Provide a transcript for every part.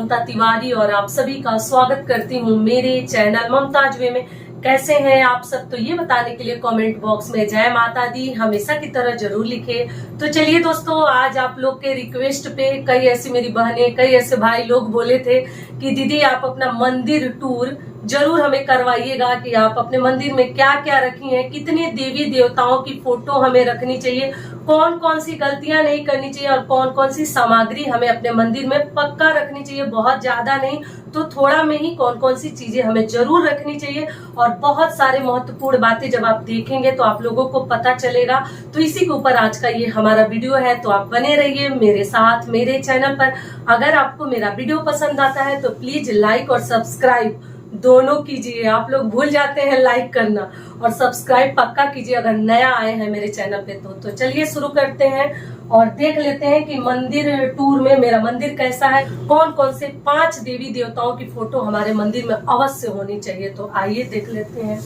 ममता तिवारी और आप सभी का स्वागत करती हूँ मेरे चैनल ममताज वे में। कैसे हैं आप सब, तो ये बताने के लिए कमेंट बॉक्स में जय माता दी हमेशा की तरह जरूर लिखे। तो चलिए दोस्तों, आज आप लोग के रिक्वेस्ट पे कई ऐसी मेरी बहनें, कई ऐसे भाई लोग बोले थे कि दीदी आप अपना मंदिर टूर जरूर हमें करवाइएगा कि आप अपने मंदिर में क्या क्या रखी हैं, कितने देवी देवताओं की फोटो हमें रखनी चाहिए, कौन कौन सी गलतियां नहीं करनी चाहिए और कौन कौन सी सामग्री हमें अपने मंदिर में पक्का रखनी चाहिए, बहुत ज्यादा नहीं तो थोड़ा में ही कौन कौन सी चीजें हमें जरूर रखनी चाहिए। और बहुत सारे महत्वपूर्ण बातें जब आप देखेंगे तो आप लोगों को पता चलेगा। तो इसी के ऊपर आज का ये हमारा वीडियो है, तो आप बने रहिए मेरे साथ मेरे चैनल पर। अगर आपको मेरा वीडियो पसंद आता है तो प्लीज लाइक और सब्सक्राइब दोनों कीजिए। आप लोग भूल जाते हैं लाइक करना, और सब्सक्राइब पक्का कीजिए अगर नया आए हैं मेरे चैनल पे। तो चलिए शुरू करते हैं और देख लेते हैं कि मंदिर टूर में मेरा मंदिर कैसा है, कौन कौन से 5 देवी देवताओं की फोटो हमारे मंदिर में अवश्य होनी चाहिए। तो आइए देख लेते हैं।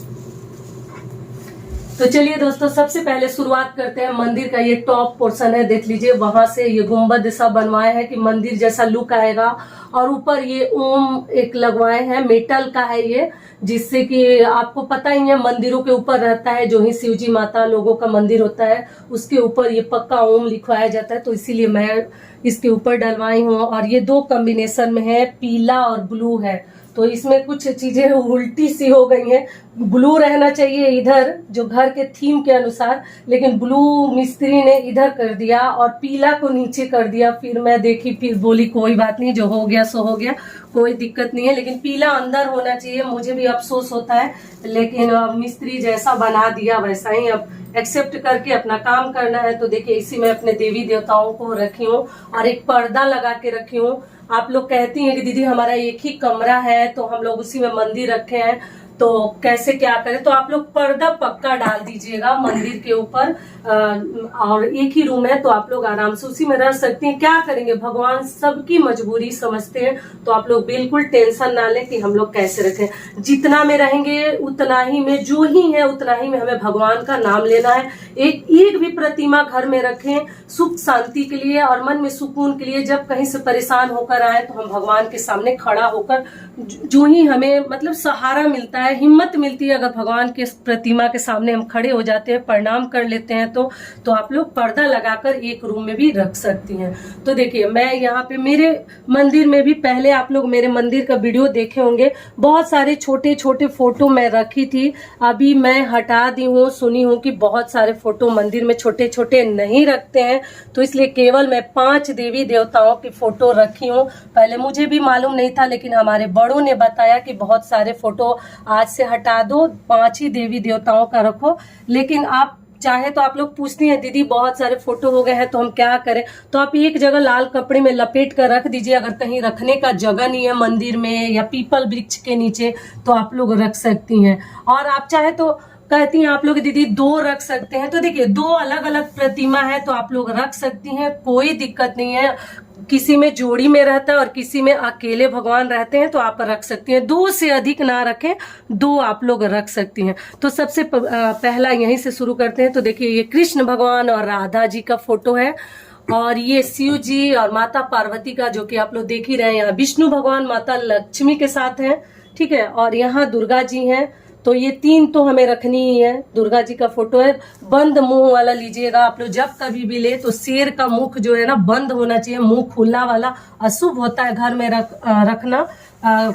तो चलिए दोस्तों, सबसे पहले शुरुआत करते हैं मंदिर का। ये टॉप पोर्शन है, देख लीजिए, वहां से ये गुम्बद सा बनवाए हैं कि मंदिर जैसा लुक आएगा। और ऊपर ये ओम एक लगवाए हैं, मेटल का है ये, जिससे कि आपको पता ही है मंदिरों के ऊपर रहता है, जो ही शिवजी माता लोगों का मंदिर होता है उसके ऊपर ये पक्का ओम लिखवाया जाता है, तो इसीलिए मैं इसके ऊपर डलवाई हूँ। और ये 2 कॉम्बिनेशन में है, पीला और ब्लू है। तो इसमें कुछ चीजें उल्टी सी हो गई हैं। ब्लू रहना चाहिए इधर जो घर के थीम के अनुसार, लेकिन ब्लू मिस्त्री ने इधर कर दिया और पीला को नीचे कर दिया। फिर मैं देखी, फिर बोली कोई बात नहीं, जो हो गया सो हो गया, कोई दिक्कत नहीं है, लेकिन पीला अंदर होना चाहिए। मुझे भी अफसोस होता है, लेकिन मिस्त्री जैसा बना दिया वैसा ही अब एक्सेप्ट करके अपना काम करना है। तो देखिए, इसी में अपने देवी देवताओं को रखी हूँ और एक पर्दा लगा के रखी हूँ। आप लोग कहती हैं कि दीदी हमारा एक ही कमरा है तो हम लोग उसी में मंदिर रखे हैं, तो कैसे क्या करें। तो आप लोग पर्दा पक्का डाल दीजिएगा मंदिर के ऊपर, और एक ही रूम है तो आप लोग आराम से उसी में रह सकती हैं। क्या करेंगे, भगवान सबकी मजबूरी समझते हैं, तो आप लोग बिल्कुल टेंशन ना लें कि हम लोग कैसे रखें। जितना में रहेंगे उतना ही में, जो ही है उतना ही में हमें भगवान का नाम लेना है। एक भी प्रतिमा घर में रखें सुख शांति के लिए और मन में सुकून के लिए। जब कहीं से परेशान होकर आए तो हम भगवान के सामने खड़ा होकर, जो ही हमें मतलब सहारा मिलता है, हिम्मत मिलती है, अगर भगवान के प्रतिमा के सामने हम खड़े हो जाते हैं, प्रणाम कर लेते हैं, तो आप लोग पर्दा लगाकर एक रूम में भी रख सकती हैं। तो देखिए, मैं यहाँ पे मेरे मंदिर में भी, पहले आप लोग मेरे मंदिर का वीडियो देखे होंगे, बहुत सारे छोटे छोटे फोटो मैं रखी थी। अभी मैं हटा दी हूँ, सुनी हूँ कि बहुत सारे फोटो मंदिर में छोटे छोटे नहीं रखते हैं, तो इसलिए केवल मैं 5 देवी देवताओं की फोटो रखी हूँ। पहले मुझे भी मालूम नहीं था, लेकिन हमारे बड़ों ने बताया कि बहुत सारे फोटो आज से हटा दो, 5 ही देवी देवताओं का रखो। लेकिन आप चाहे तो आप लोग पूछती हैं दीदी बहुत सारे फोटो हो गए हैं तो हम क्या करें, तो आप एक जगह लाल कपड़े में लपेट कर रख दीजिए। अगर कहीं रखने का जगह नहीं है मंदिर में या पीपल वृक्ष के नीचे, तो आप लोग रख सकती हैं। और आप चाहे तो कहती हैं आप लोग दीदी 2 रख सकते हैं, तो देखिए 2 अलग अलग प्रतिमा है तो आप लोग रख सकती हैं, कोई दिक्कत नहीं है। किसी में जोड़ी में रहता है और किसी में अकेले भगवान रहते हैं, तो आप रख सकती हैं। 2 से अधिक ना रखें, 2 आप लोग रख सकती हैं। तो सबसे पहला यहीं से शुरू करते हैं। तो देखिए, ये कृष्ण भगवान और राधा जी का फोटो है, और ये शिव जी और माता पार्वती का, जो कि आप लोग देख ही रहे हैं। यहाँ विष्णु भगवान माता लक्ष्मी के साथ हैं, ठीक है, और यहाँ दुर्गा जी हैं। तो ये 3 तो हमें रखनी ही है। दुर्गा जी का फोटो है, बंद मुंह वाला लीजिएगा आप लोग। जब कभी भी ले तो शेर का मुख जो है ना बंद होना चाहिए, मुंह खुला वाला अशुभ होता है घर में रखना।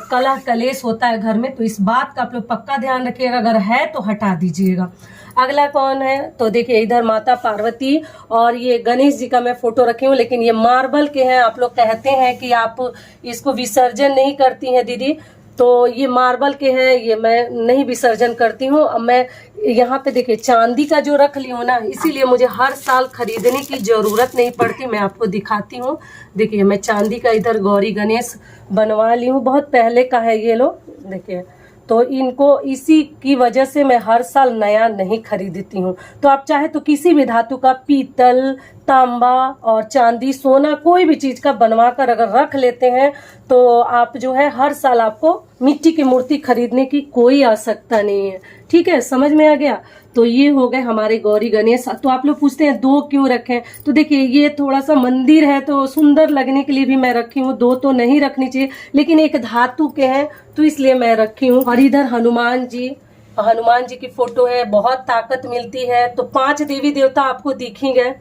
कलह कलेश होता है घर में, तो इस बात का आप लोग पक्का ध्यान रखिएगा। अगर है तो हटा दीजिएगा। अगला कौन है, तो देखिए इधर माता पार्वती और ये गणेश जी का मैं फोटो रखी हूँ, लेकिन ये मार्बल के हैं। आप लोग कहते हैं कि आप इसको विसर्जन नहीं करती हैं दीदी, तो ये मार्बल के हैं, ये मैं नहीं विसर्जन करती हूँ। अब मैं यहाँ पे देखिए चांदी का जो रख ली हूँ ना, इसीलिए मुझे हर साल खरीदने की जरूरत नहीं पड़ती। मैं आपको दिखाती हूँ, देखिए मैं चांदी का इधर गौरी गणेश बनवा ली हूँ, बहुत पहले का है ये लो, देखिए। तो इनको इसी की वजह से मैं हर साल नया नहीं खरीदती हूँ। तो आप चाहे तो किसी भी धातु का, पीतल, तांबा और चांदी, सोना, कोई भी चीज का बनवा कर अगर रख लेते हैं, तो आप जो है हर साल आपको मिट्टी की मूर्ति खरीदने की कोई आवश्यकता नहीं है। ठीक है, समझ में आ गया। तो ये हो गए हमारे गौरी गणेश। तो आप लोग पूछते हैं 2 क्यों रखें, तो देखिए ये थोड़ा सा मंदिर है तो सुंदर लगने के लिए भी मैं रखी हूँ। 2 तो नहीं रखनी चाहिए, लेकिन एक धातु के हैं तो इसलिए मैं रखी हूँ। और इधर हनुमान जी की फोटो है, बहुत ताकत मिलती है। तो 5 देवी देवता आपको दिखेंगे।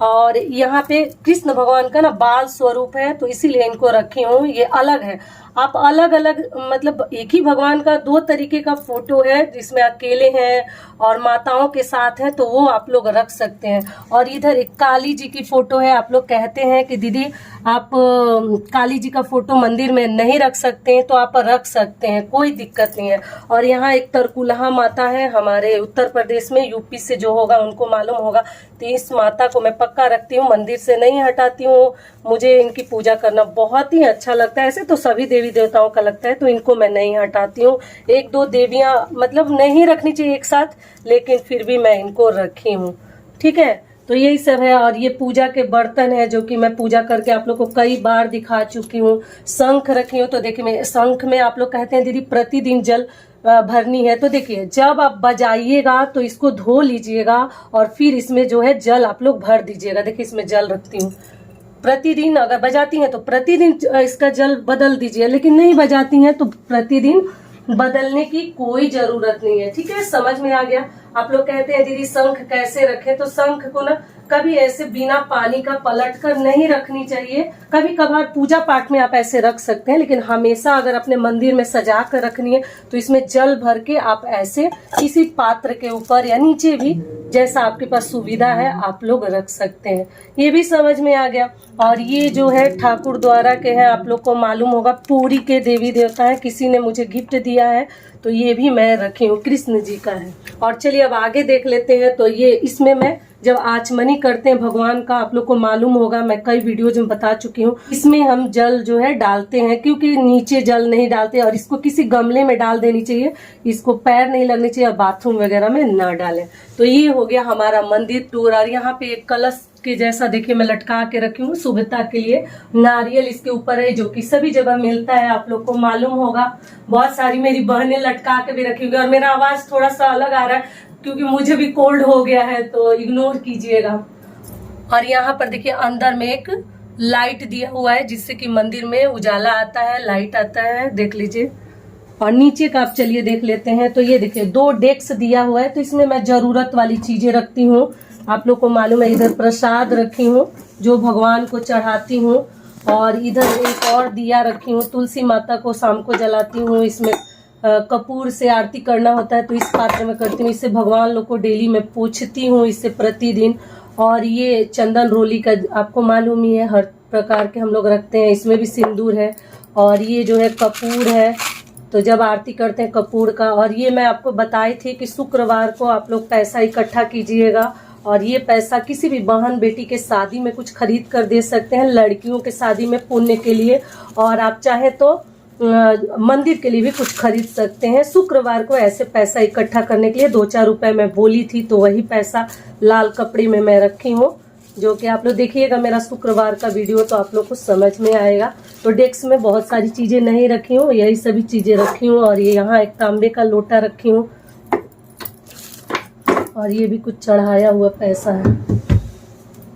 और यहाँ पे कृष्ण भगवान का ना बाल स्वरूप है, तो इसीलिए इनको रखी हूँ। ये अलग है, आप अलग अलग मतलब एक ही भगवान का 2 तरीके का फोटो है, जिसमें अकेले हैं और माताओं के साथ है, तो वो आप लोग रख सकते हैं। और इधर एक काली जी की फोटो है। आप लोग कहते हैं कि दीदी आप काली जी का फोटो मंदिर में नहीं रख सकते हैं, तो आप रख सकते हैं, कोई दिक्कत नहीं है। और यहाँ एक तरकुलहा माता है, हमारे उत्तर प्रदेश में, यूपी से जो होगा उनको मालूम होगा। तो इस माता को मैं पक्का रखती हूँ, मंदिर से नहीं हटाती हूँ। मुझे इनकी पूजा करना बहुत ही अच्छा लगता है। ऐसे तो सभी देवी देवताओं का लगता है, तो इनको मैं नहीं हटाती हूँ। 1-2 देवियां मतलब नहीं रखनी चाहिए एक साथ, लेकिन फिर भी मैं इनको रखी हूँ। ठीक है, तो यही सब है। और ये पूजा के बर्तन है, जो कि मैं पूजा करके आप लोग को कई बार दिखा चुकी हूँ। शंख रखी हूँ, तो देखिए मैं शंख में, आप लोग कहते हैं दीदी प्रतिदिन जल भरनी है, तो देखिए जब आप बजाइएगा तो इसको धो लीजिएगा और फिर इसमें जो है जल आप लोग भर दीजिएगा। देखिए इसमें जल रखती हूँ। प्रतिदिन अगर बजाती हैं तो प्रतिदिन इसका जल बदल दीजिए, लेकिन नहीं बजाती हैं तो प्रतिदिन बदलने की कोई जरूरत नहीं है। ठीक है, समझ में आ गया। आप लोग कहते हैं दीदी शंख कैसे रखें, तो शंख को ना कभी ऐसे बिना पानी का पलट कर नहीं रखनी चाहिए। कभी कभार पूजा पाठ में आप ऐसे रख सकते हैं, लेकिन हमेशा अगर अपने मंदिर में सजा कर रखनी है तो इसमें जल भर के आप ऐसे किसी पात्र के ऊपर या नीचे भी, जैसा आपके पास सुविधा है, आप लोग रख सकते हैं। ये भी समझ में आ गया। और ये जो है ठाकुर द्वारा के हैं, आप लोग को मालूम होगा पुरी के देवी देवता है, किसी ने मुझे गिफ्ट दिया है, तो ये भी मैं रखी हूँ, कृष्ण जी का है। और चलिए अब आगे देख लेते हैं। तो ये इसमें मैं जब आचमनी करते हैं भगवान का, आप लोग को मालूम होगा, मैं कई वीडियोज में बता चुकी हूँ, इसमें हम जल जो है डालते हैं, क्योंकि नीचे जल नहीं डालते। और इसको किसी गमले में डाल देनी चाहिए, इसको पैर नहीं लगने चाहिए, और बाथरूम वगैरह में न डालें। तो ये हो गया हमारा मंदिर टूर। और यहाँ पे एक कलश के जैसा देखिए मैं लटका के रखी हूँ शुभता के लिए। नारियल इसके ऊपर है, जो कि सभी जगह मिलता है, आप लोग को मालूम होगा। बहुत सारी मेरी बहनें लटका के भी रखी हुई। और मेरा आवाज थोड़ा सा अलग आ रहा है क्योंकि मुझे भी कोल्ड हो गया है, तो इग्नोर कीजिएगा। और यहाँ पर देखिए अंदर में एक लाइट दिया हुआ है, जिससे कि मंदिर में उजाला आता है, लाइट आता है, देख लीजिए। और नीचे का आप चलिए देख लेते हैं। तो ये देखिए 2 डेस्क दिया हुआ है, तो इसमें मैं जरूरत वाली चीजें रखती हूँ। आप लोग को मालूम है, इधर प्रसाद रखी हूँ जो भगवान को चढ़ाती हूँ। और इधर एक और दिया रखी हूँ, तुलसी माता को शाम को जलाती हूँ। इसमें कपूर से आरती करना होता है, तो इस पात्र में करती हूँ। इससे भगवान लोग को डेली में पूछती हूँ, इससे प्रतिदिन। और ये चंदन रोली का आपको मालूम ही है, हर प्रकार के हम लोग रखते हैं, इसमें भी सिंदूर है। और ये जो है कपूर है, तो जब आरती करते हैं कपूर का। और ये मैं आपको बताई थी कि शुक्रवार को आप लोग पैसा इकट्ठा कीजिएगा, और ये पैसा किसी भी बहन बेटी के शादी में कुछ खरीद कर दे सकते हैं, लड़कियों के शादी में पुण्य के लिए। और आप चाहे तो मंदिर के लिए भी कुछ खरीद सकते हैं। शुक्रवार को ऐसे पैसा इकट्ठा करने के लिए 2-4 रुपए मैं बोली थी, तो वही पैसा लाल कपड़े में मैं रखी हूँ, जो कि आप लोग देखिएगा मेरा शुक्रवार का वीडियो, तो आप लोग को समझ में आएगा। तो डेस्क में बहुत सारी चीजें नहीं रखी हूँ, यही सभी चीजें रखी हूँ। और ये यहाँ एक तांबे का लोटा रखी हूँ, और ये भी कुछ चढ़ाया हुआ पैसा है।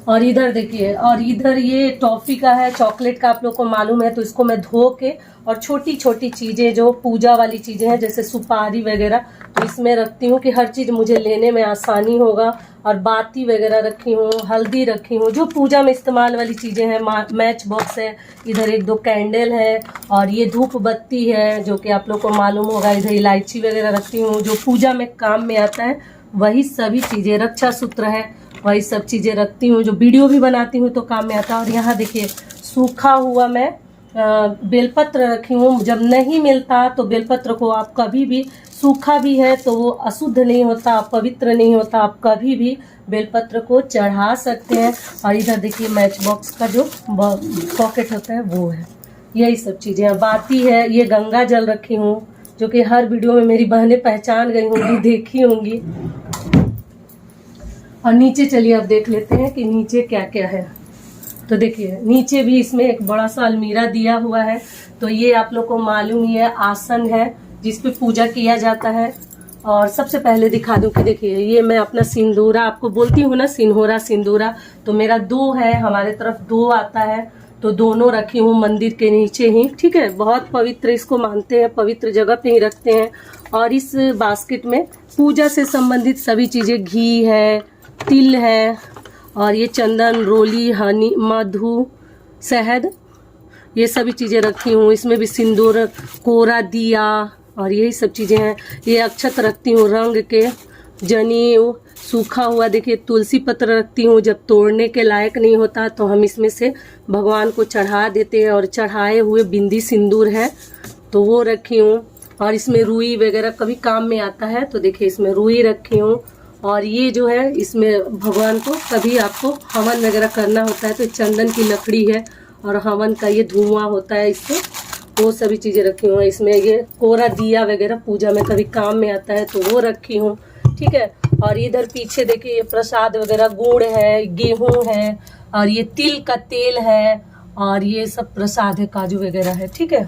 और इधर देखिए, और इधर ये टॉफी का है, चॉकलेट का आप लोग को मालूम है, तो इसको मैं धो के, और छोटी छोटी चीजें जो पूजा वाली चीजें हैं जैसे सुपारी वगैरह, तो इसमें रखती हूँ कि हर चीज मुझे लेने में आसानी होगा। और बाती वगैरह रखी हूँ, हल्दी रखी हूँ, जो पूजा में इस्तेमाल वाली चीजें हैं। मैच बॉक्स है, इधर 1-2 कैंडल है, और ये धूप बत्ती है, जो कि आप लोग को मालूम होगा। इधर इलायची वगैरह रखती हूँ, जो पूजा में काम में आता है, वही सभी चीजें। रक्षा सूत्र है, वही सब चीजें रखती हूँ, जो वीडियो भी बनाती हूँ तो काम में आता है। और यहाँ देखिए सूखा हुआ मैं बेलपत्र रखी हूँ। जब नहीं मिलता तो बेलपत्र को आप कभी भी, सूखा भी है तो वो अशुद्ध नहीं होता, पवित्र नहीं होता, आप कभी भी बेलपत्र को चढ़ा सकते हैं। और इधर देखिए मैच बॉक्स का जो पॉकेट होता है वो है, यही सब चीजें। बाती है, ये गंगा जल रखी हूँ, जो कि हर वीडियो में मेरी बहनें पहचान गई होंगी, देखी होंगी। और नीचे चलिए अब देख लेते हैं कि नीचे क्या क्या है। तो देखिए नीचे भी इसमें एक बड़ा सा अलमीरा दिया हुआ है, तो ये आप लोग को मालूम ही है, आसन है जिस पे पूजा किया जाता है। और सबसे पहले दिखा दूं कि देखिए ये मैं अपना सिंदूरा, आपको बोलती हूँ ना सिंहोरा सिंदूरा, तो मेरा 2 है, हमारे तरफ 2 आता है, तो दोनों रखी हूँ मंदिर के नीचे ही। ठीक है, बहुत पवित्र इसको मानते हैं, पवित्र जगह पे ही रखते हैं। और इस बास्केट में पूजा से संबंधित सभी चीज़ें, घी है, तिल है, और ये चंदन, रोली, हनी, मधु, शहद, ये सभी चीज़ें रखी हूँ। इसमें भी सिंदूर, कोरा दिया और यही सब चीज़ें हैं। ये अक्षत रखती हूँ रंग के, जनेऊ, सूखा हुआ देखिए तुलसी पत्र रखती हूँ, जब तोड़ने के लायक नहीं होता तो हम इसमें से भगवान को चढ़ा देते हैं। और चढ़ाए हुए बिंदी सिंदूर है तो वो रखी हूँ। और इसमें रुई वगैरह कभी काम में आता है तो देखिए इसमें रुई रखी हूँ। और ये जो है इसमें भगवान को कभी आपको हवन वगैरह करना होता है तो चंदन की लकड़ी है और हवन का ये धुआं होता है, इससे वो सभी चीज़ें रखी हूँ। इसमें ये कोरा दिया वगैरह पूजा में कभी काम में आता है तो वो रखी हूँ। ठीक है, और इधर पीछे देखिए ये प्रसाद वगैरह, गुड़ है, गेहूं है, और ये तिल का तेल है, और ये सब प्रसाद है, काजू वगैरह है। ठीक है,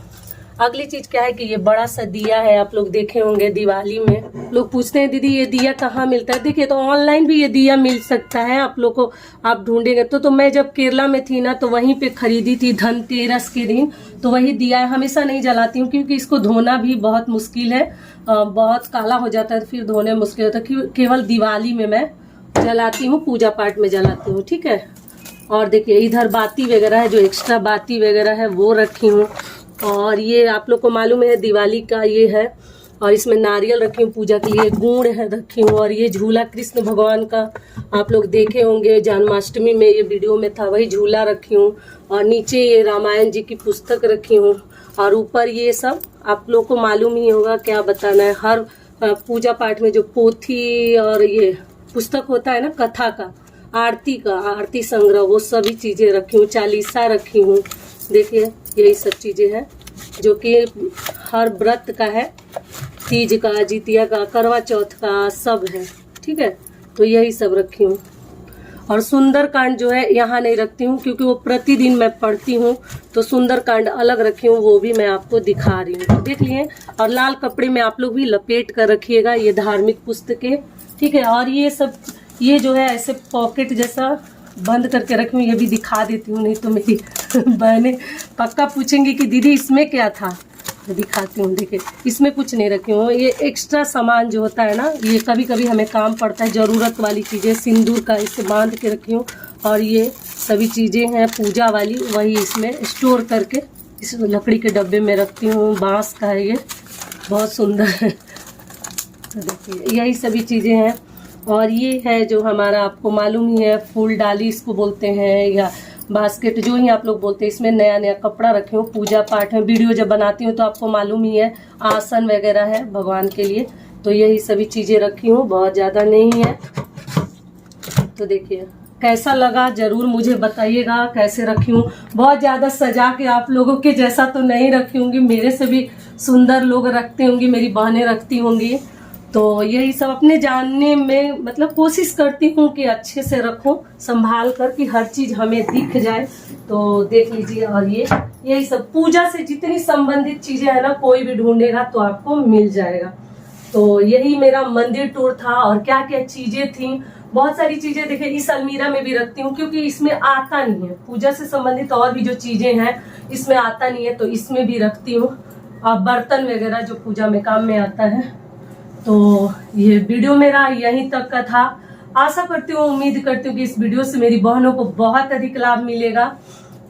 अगली चीज क्या है कि ये बड़ा सा दिया है, आप लोग देखे होंगे दिवाली में। लोग पूछते हैं दीदी ये दिया कहाँ मिलता है, देखिए तो ऑनलाइन भी ये दिया मिल सकता है, आप लोग को आप ढूंढेंगे तो मैं जब केरला में थी ना तो वहीं पे खरीदी थी धनतेरस के दिन, तो वही दिया है। हमेशा नहीं जलाती हूँ क्योंकि इसको धोना भी बहुत मुश्किल है, बहुत काला हो जाता है तो फिर धोने मुश्किल होता है। केवल दिवाली में मैं जलाती हूँ, पूजा पाठ में जलाती हूँ। ठीक है, और देखिए इधर बाती वगैरह है, जो एक्स्ट्रा बाती वगैरह है वो रखी हूँ। और ये आप लोग को मालूम है दिवाली का ये है, और इसमें नारियल रखी हूँ पूजा के लिए, गुड़ है रखी हूँ। और ये झूला कृष्ण भगवान का आप लोग देखे होंगे जन्माष्टमी में, ये वीडियो में था, वही झूला रखी हूँ। और नीचे ये रामायण जी की पुस्तक रखी हूँ। और ऊपर ये सब आप लोग को मालूम ही होगा, क्या बताना है, हर पूजा पाठ में जो पोथी और ये पुस्तक होता है ना कथा का, आरती संग्रह, वो सभी चीज़ें रखी हूँ। चालीसा रखी हूँ, देखिए यही सब चीज़ें हैं जो कि हर व्रत का है, तीज का, जितिया का, करवा चौथ का, सब है। ठीक है, तो यही सब रखी हूँ। और सुंदरकांड जो है यहाँ नहीं रखती हूँ क्योंकि वो प्रतिदिन मैं पढ़ती हूँ, तो सुंदरकांड अलग रखी हूँ, वो भी मैं आपको दिखा रही हूँ, तो देख लिए। और लाल कपड़े में आप लोग भी लपेट कर रखिएगा, ये धार्मिक पुस्तकें। ठीक है, और ये सब ये जो है ऐसे पॉकेट जैसा बंद करके रखी हूँ, ये भी दिखा देती हूँ, नहीं तो मेरी बहनें पक्का पूछेंगी कि दीदी इसमें क्या था, तो दिखाती हूँ। देखिए इसमें कुछ नहीं रखी हूँ, ये एक्स्ट्रा सामान जो होता है ना, ये कभी कभी हमें काम पड़ता है, ज़रूरत वाली चीज़ें, सिंदूर का इसे बांध के रखी हूँ। और ये सभी चीज़ें हैं पूजा वाली, वही इसमें स्टोर करके इस लकड़ी के डब्बे में रखती हूँ। बांस का है ये, बहुत सुंदर है। तो देखिए यही सभी चीज़ें हैं। और ये है जो हमारा आपको मालूम ही है, फूल डाली इसको बोलते हैं, या बास्केट जो ही आप लोग बोलते हैं। इसमें नया नया कपड़ा रखे हूँ, पूजा पाठ में वीडियो जब बनाती हूँ तो आपको मालूम ही है, आसन वगैरह है भगवान के लिए, तो यही सभी चीज़ें रखी हूँ, बहुत ज़्यादा नहीं है। तो देखिए कैसा लगा जरूर मुझे बताइएगा, कैसे रखी हूँ। बहुत ज़्यादा सजा के आप लोगों के जैसा तो नहीं रखी होंगी, मेरे से भी सुंदर लोग रखते होंगे, मेरी बहनें रखती होंगी। तो यही सब अपने जानने में मतलब कोशिश करती हूँ कि अच्छे से रखूं, संभाल कर, कि हर चीज हमें दिख जाए। तो देख लीजिए, और ये यही सब पूजा से जितनी संबंधित चीजें है ना, कोई भी ढूंढेगा तो आपको मिल जाएगा। तो यही मेरा मंदिर टूर था। और क्या क्या चीजें थी, बहुत सारी चीजें देखिए इस अलमीरा में भी रखती हूँ क्योंकि इसमें आता नहीं है, पूजा से संबंधित और भी जो चीजें हैं इसमें आता नहीं है, तो इसमें भी रखती हूँ। और बर्तन वगैरह जो पूजा में काम में आता है। तो ये वीडियो मेरा यहीं तक का था। आशा करती हूँ, उम्मीद करती हूँ कि इस वीडियो से मेरी बहनों को बहुत अधिक लाभ मिलेगा।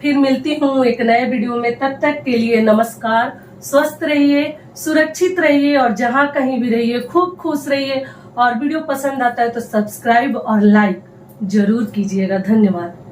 फिर मिलती हूँ एक नए वीडियो में, तब तक के लिए नमस्कार। स्वस्थ रहिए, सुरक्षित रहिए, और जहाँ कहीं भी रहिए खूब खुश रहिए। और वीडियो पसंद आता है तो सब्सक्राइब और लाइक जरूर कीजिएगा। धन्यवाद।